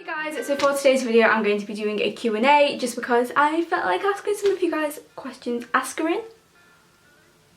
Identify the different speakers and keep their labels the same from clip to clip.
Speaker 1: Hey guys, so for today's video I'm going to be doing a Q&A just because I felt like asking some of you guys questions. I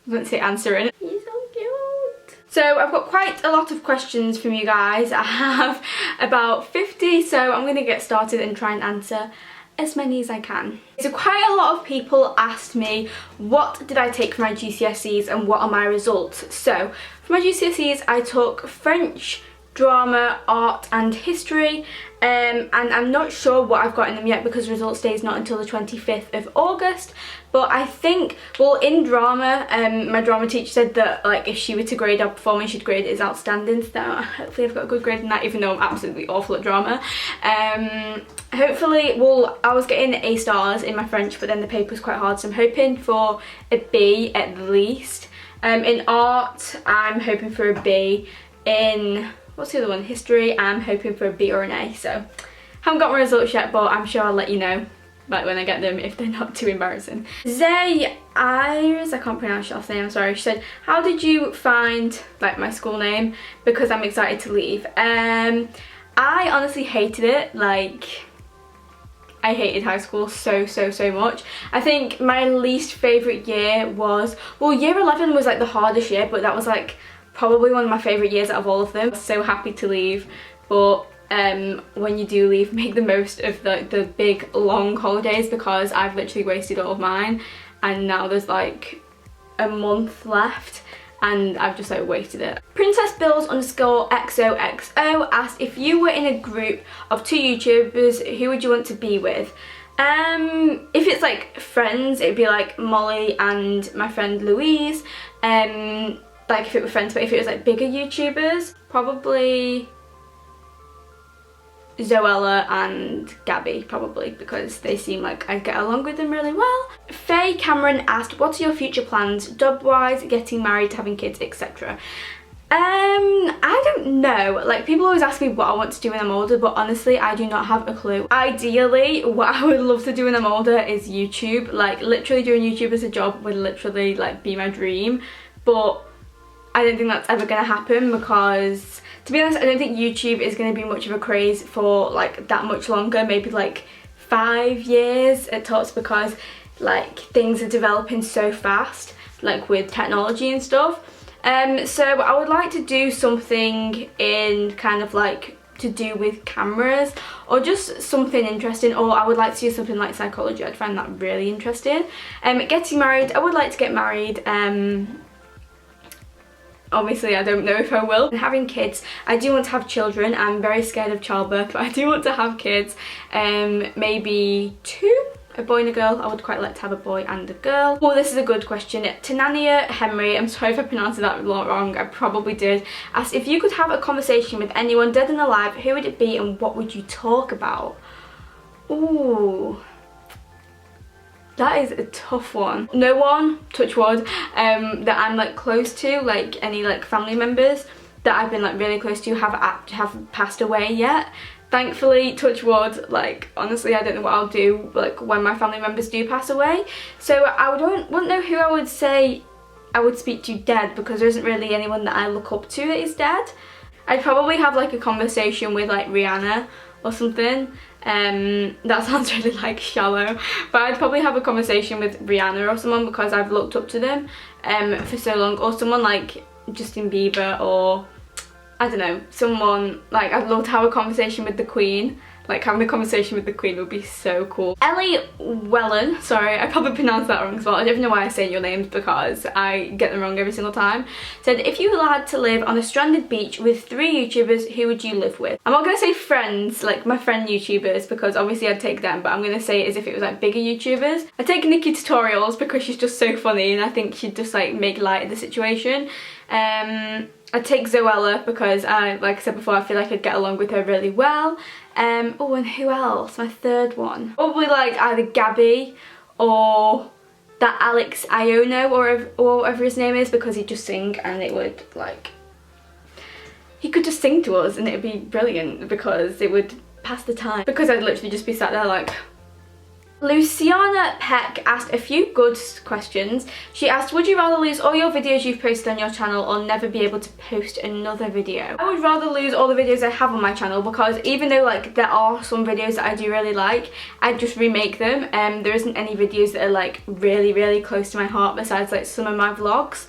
Speaker 1: wouldn't say answering. He's so cute. So I've got quite a lot of questions from you guys. I have about 50, so I'm going to get started and try and answer as many as I can. So quite a lot of people asked me what did I take for my GCSEs and what are my results. So for my GCSEs I took French, drama, art and history, and I'm not sure what I've got in them yet because results day is not until the 25th of August, but I think, well, in drama, my drama teacher said that like if she were to grade our performance she'd grade it as outstanding, so hopefully I've got a good grade in that, even though I'm absolutely awful at drama. Hopefully, well, I was getting A stars in my French, but then the paper was quite hard, so I'm hoping for a B at least. In art I'm hoping for a B. In what's the other one? History, I'm hoping for a B or an A, so haven't got my results yet, but I'm sure I'll let you know like when I get them if they're not too embarrassing. Zay Iris, I can't pronounce your last name, I'm sorry. She said, how did you find like my school name? Because I'm excited to leave. I honestly hated it. Like, I hated high school so much. I think my least favourite year was, well, year 11 was like the hardest year, but that was like probably one of my favourite years out of all of them. So happy to leave, but when you do leave, make the most of the big long holidays, because I've literally wasted all of mine and now there's like a month left and I've just like wasted it. Princess Bills _XOXO asked, if you were in a group of 2 YouTubers, who would you want to be with? If it's like friends, it'd be like Molly and my friend Louise. Like if it were friends, but if it was like bigger YouTubers, probably Zoella and Gabby, probably, because they seem like I'd get along with them really well. Faye Cameron asked, what are your future plans, job-wise, getting married, having kids, etc.? I don't know. Like, people always ask me what I want to do when I'm older, but honestly I do not have a clue. Ideally, what I would love to do when I'm older is YouTube. Like, literally doing YouTube as a job would literally like be my dream, but I don't think that's ever going to happen because, to be honest, I don't think YouTube is going to be much of a craze for like that much longer, maybe like 5 years at tops, because like things are developing so fast, like with technology and stuff. So I would like to do something in kind of like to do with cameras or just something interesting, or I would like to do something like psychology. I'd find that really interesting. Getting married, I would like to get married. Obviously I don't know if I will. And having kids, I do want to have children. I'm very scared of childbirth, but I do want to have kids. Maybe 2, a boy and a girl. I would quite like to have a boy and a girl. Oh, this is a good question. Tanania Henry, I'm sorry if I pronounced that wrong, I probably did, asked, if you could have a conversation with anyone dead and alive, who would it be and what would you talk about? Ooh, that is a tough one. No one, touch wood, that I'm like close to, like any like family members that I've been like really close to have passed away yet. Thankfully, touch wood, like honestly I don't know what I'll do like when my family members do pass away. So I wouldn't know who I would say I would speak to dead, because there isn't really anyone that I look up to that is dead. I'd probably have like a conversation with like Rihanna or something. That sounds really like shallow, but I'd probably have a conversation with Rihanna or someone, because I've looked up to them for so long, or someone like Justin Bieber, or I don't know, someone like, I'd love to have a conversation with the Queen. Like, having a conversation with the Queen would be so cool. Ellie Wellen, sorry, I probably pronounced that wrong as well. I don't even know why I say your names because I get them wrong every single time. Said, if you had to live on a stranded beach with 3 YouTubers, who would you live with? I'm not going to say friends, like my friend YouTubers, because obviously I'd take them, but I'm going to say it as if it was like bigger YouTubers. I'd take Nikki Tutorials because she's just so funny and I think she'd just like make light of the situation. I'd take Zoella because like I said before, I feel like I'd get along with her really well. Oh, and who else? My third one. Probably like either Gabby or that Alex Iono or whatever his name is, because he'd just sing and it would like, he could just sing to us and it'd be brilliant because it would pass the time. Because I'd literally just be sat there like Luciana Peck asked a few good questions. She asked, would you rather lose all your videos you've posted on your channel or never be able to post another video? I would rather lose all the videos I have on my channel, because even though like there are some videos that I do really like, I just remake them. There isn't any videos that are like really close to my heart besides like some of my vlogs.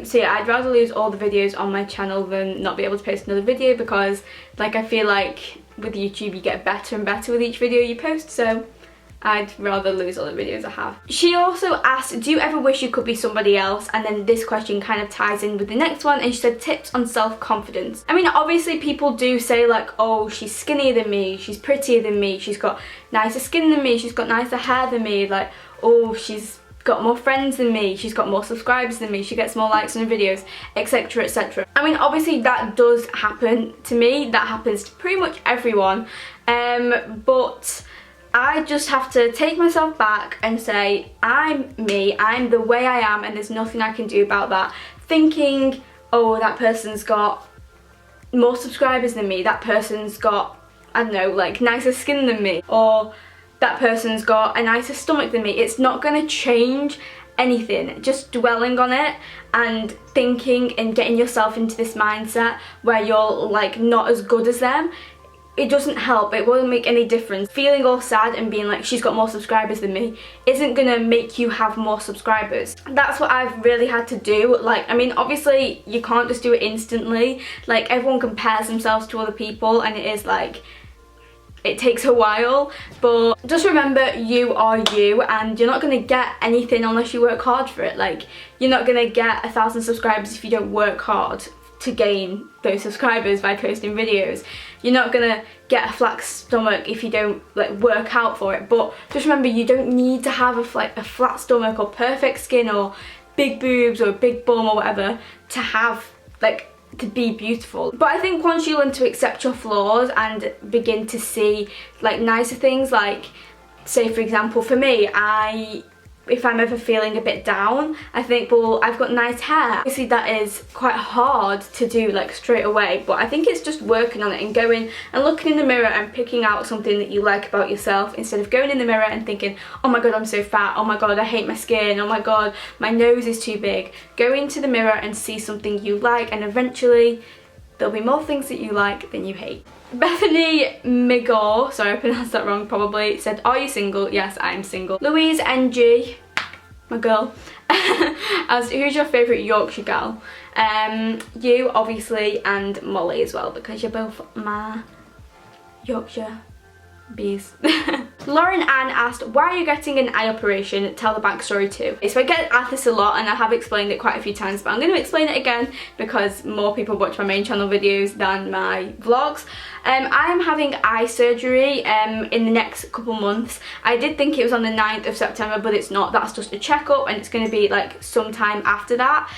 Speaker 1: So yeah, I'd rather lose all the videos on my channel than not be able to post another video, because like I feel like with YouTube you get better and better with each video you post, so I'd rather lose all the videos I have. She also asked, do you ever wish you could be somebody else? And then this question kind of ties in with the next one, and she said tips on self-confidence. I mean, obviously people do say like, oh, she's skinnier than me, she's prettier than me, she's got nicer skin than me, she's got nicer hair than me, like, oh, she's got more friends than me, she's got more subscribers than me, she gets more likes on her videos, etc, etc. I mean, obviously that does happen to me, that happens to pretty much everyone, but I just have to take myself back and say, I'm me, I'm the way I am, and there's nothing I can do about that. Thinking, oh, that person's got more subscribers than me, that person's got, I don't know, like nicer skin than me, or that person's got a nicer stomach than me. It's not going to change anything. Just dwelling on it and thinking and getting yourself into this mindset where you're like not as good as them, it doesn't help. It won't make any difference. Feeling all sad and being like, she's got more subscribers than me, isn't gonna make you have more subscribers. That's what I've really had to do. Like, I mean, obviously you can't just do it instantly. Like, everyone compares themselves to other people, and it is like, it takes a while, but just remember, you are you, and you're not gonna get anything unless you work hard for it. Like, you're not gonna get 1,000 subscribers if you don't work hard to gain those subscribers by posting videos. You're not gonna get a flat stomach if you don't like work out for it. But just remember, you don't need to have a flat stomach or perfect skin or big boobs or a big bum or whatever to have like to be beautiful. But I think once you learn to accept your flaws and begin to see like nicer things, like say for example for me, if I'm ever feeling a bit down, I think, well, I've got nice hair. Obviously that is quite hard to do like straight away, but I think it's just working on it and going and looking in the mirror and picking out something that you like about yourself, instead of going in the mirror and thinking, oh my god, I'm so fat, oh my god, I hate my skin, oh my god, my nose is too big. Go into the mirror and see something you like, and eventually there'll be more things that you like than you hate. Bethany Migor, sorry I pronounced that wrong probably, said, are you single? Yes, I'm single. Louise NG, my girl, asked, who's your favourite Yorkshire gal? You, obviously, and Molly as well, because you're both my Yorkshire bees. Lauren Ann asked, why are you getting an eye operation? Tell the backstory too. So I get asked this a lot, and I have explained it quite a few times, but I'm going to explain it again because more people watch my main channel videos than my vlogs. I am having eye surgery in the next couple months. I did think it was on the 9th of September, but it's not. That's just a checkup, and it's going to be like sometime after that.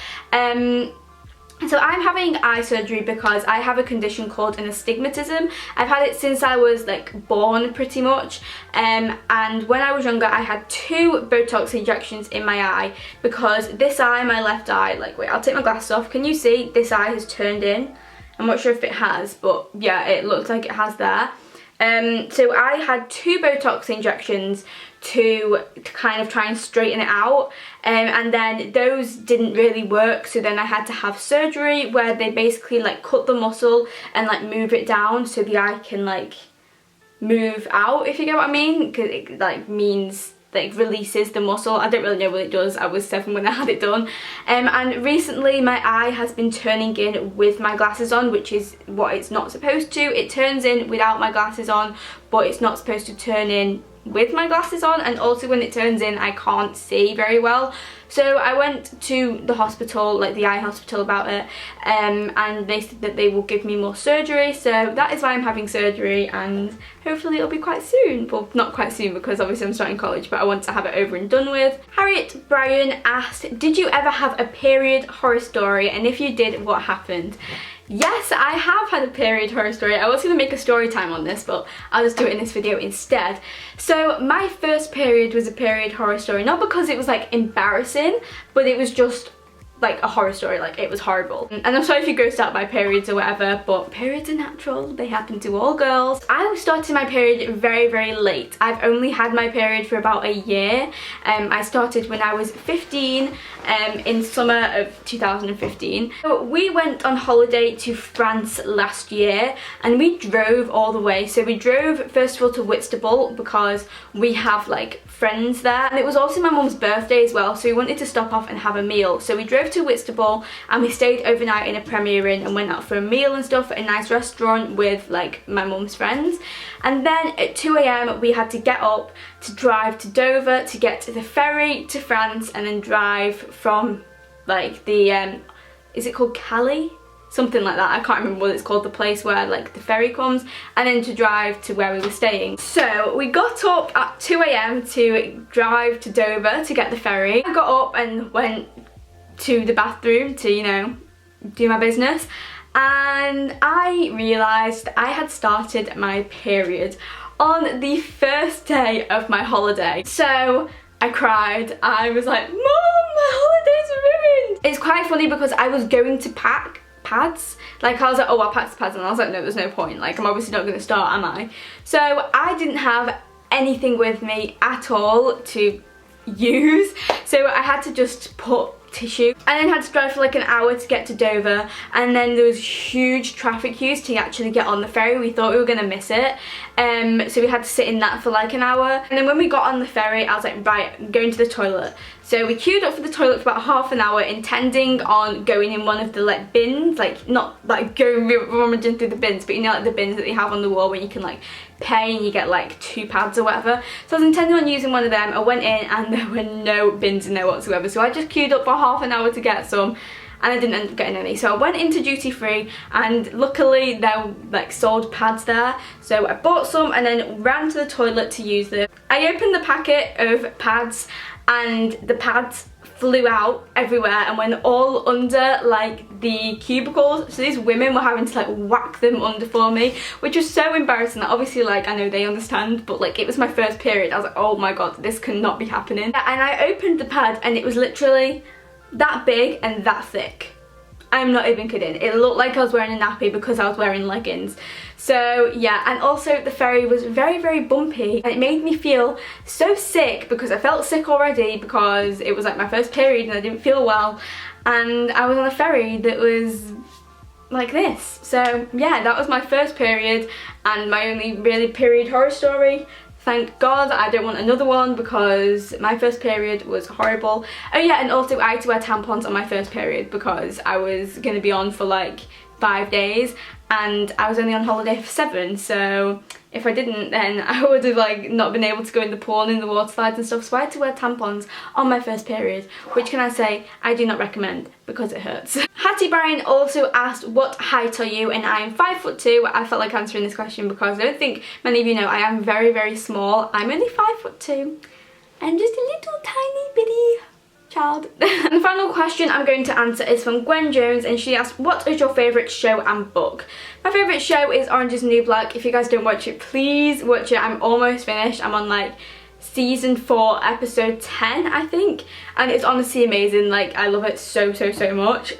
Speaker 1: So I'm having eye surgery because I have a condition called an astigmatism. I've had it since I was like born pretty much, and when I was younger I had 2 Botox injections in my eye because this eye, my left eye, like wait, I'll take my glasses off. Can you see this eye has turned in? I'm not sure if it has, but yeah, it looks like it has there. So I had 2 Botox injections to kind of try and straighten it out, and then those didn't really work, so then I had to have surgery where they basically like cut the muscle and like move it down so the eye can like move out, if you get what I mean, because it like means like releases the muscle. I don't really know what it does. I was 7 when I had it done, and recently my eye has been turning in with my glasses on, which is what it's not supposed to. It turns in without my glasses on, but it's not supposed to turn in with my glasses on, and also when it turns in I can't see very well. So I went to the hospital, like the eye hospital, about it, and they said that they will give me more surgery, so that is why I'm having surgery, and hopefully it'll be quite soon. Well, not quite soon because obviously I'm starting college, but I want to have it over and done with. Harriet Bryan asked, did you ever have a period horror story, and if you did, what happened? Yes, I have had a period horror story. I was going to make a story time on this, but I'll just do it in this video instead. So my first period was a period horror story, not because it was like embarrassing, but it was just like a horror story, like it was horrible. And I'm sorry if you're grossed out by periods or whatever, but periods are natural, they happen to all girls. I started my period very, very late. I've only had my period for about a year. I started when I was 15, in summer of 2015. So we went on holiday to France last year and we drove all the way. So we drove first of all to Whitstable because we have like friends there, and it was also my mum's birthday as well, so we wanted to stop off and have a meal. So we drove to Whitstable and we stayed overnight in a Premier Inn and went out for a meal and stuff at a nice restaurant with like my mum's friends. And then at 2 AM we had to get up to drive to Dover to get to the ferry to France, and then drive from like the is it called Calais? Something like that, I can't remember what it's called, the place where like the ferry comes, and then to drive to where we were staying. So we got up at 2 AM to drive to Dover to get the ferry. I got up and went to the bathroom to, you know, do my business, and I realised I had started my period on the first day of my holiday. So I cried. I was like, Mum, my holiday's ruined. It's quite funny because I was going to pack pads. Like I was like, oh, I'll pack the pads, and I was like, no, there's no point. Like I'm obviously not going to start, am I? So I didn't have anything with me at all to use. So I had to just put tissue, and then had to drive for like an hour to get to Dover, and then there was huge traffic queues to actually get on the ferry. We thought we were gonna miss it, so we had to sit in that for like an hour. And then when we got on the ferry, I was like, right, I'm going to the toilet. So we queued up for the toilet for about half an hour, intending on going in one of the like bins, like not like going rummaging through the bins, but you know, like the bins that they have on the wall where you can like pay and you get like 2 pads or whatever. So I was intending on using one of them. I went in and there were no bins in there whatsoever, so I just queued up for half an hour to get some, and I didn't end up getting any. So I went into duty free, and luckily they like sold pads there, so I bought some and then ran to the toilet to use them. I opened the packet of pads and the pads flew out everywhere and went all under like the cubicles. So these women were having to like whack them under for me, which was so embarrassing. Obviously, like I know they understand, but like it was my first period. I was like, oh my god, this cannot be happening. And I opened the pad and it was literally that big and that thick. I'm not even kidding. It looked like I was wearing a nappy because I was wearing leggings. So yeah, and also the ferry was very, very bumpy, and it made me feel so sick because I felt sick already because it was like my first period and I didn't feel well, and I was on a ferry that was like this. So yeah, that was my first period and my only really period horror story. Thank God I don't want another one because my first period was horrible. Oh yeah, and also I had to wear tampons on my first period because I was going to be on for like 5 days and I was only on holiday for 7, so if I didn't, then I would have like not been able to go in the pool and in the water slides and stuff. So I had to wear tampons on my first period, which can I say I do not recommend because it hurts. Hattie Bryan also asked, what height are you? And I am 5'2". I felt like answering this question because I don't think many of you know I am very, very small. I'm only 5'2". I'm just a little tiny bitty child. And the final question I'm going to answer is from Gwen Jones, and she asked, what is your favourite show and book? My favourite show is Orange is the New Black. If you guys don't watch it, please watch it. I'm almost finished. I'm on like season 4 episode 10 I think, and it's honestly amazing. Like I love it so much.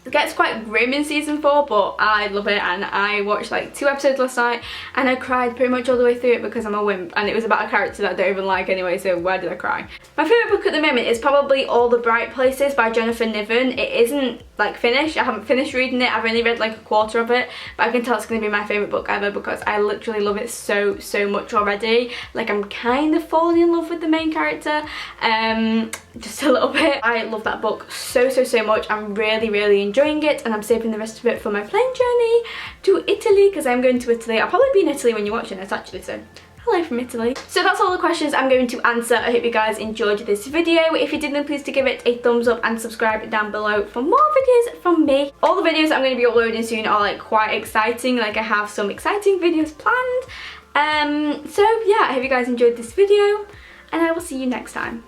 Speaker 1: It gets quite grim in season 4, but I love it, and I watched like 2 episodes last night and I cried pretty much all the way through it because I'm a wimp, and it was about a character that I don't even like anyway, so why did I cry? My favourite book at the moment is probably All the Bright Places by Jennifer Niven. It isn't like finished, I haven't finished reading it, I've only read like a quarter of it, but I can tell it's going to be my favourite book ever because I literally love it so much already. Like I'm kind of falling in love with the main character, just a little bit. I love that book so much. I'm really enjoying it, and I'm saving the rest of it for my plane journey to Italy because I'm going to Italy. I'll probably be in Italy when you're watching this actually, so hello from Italy. So that's all the questions I'm going to answer. I hope you guys enjoyed this video. If you did, then please do give it a thumbs up and subscribe down below for more videos from me. All the videos I'm going to be uploading soon are like quite exciting. Like I have some exciting videos planned. So yeah, I hope you guys enjoyed this video, and I will see you next time.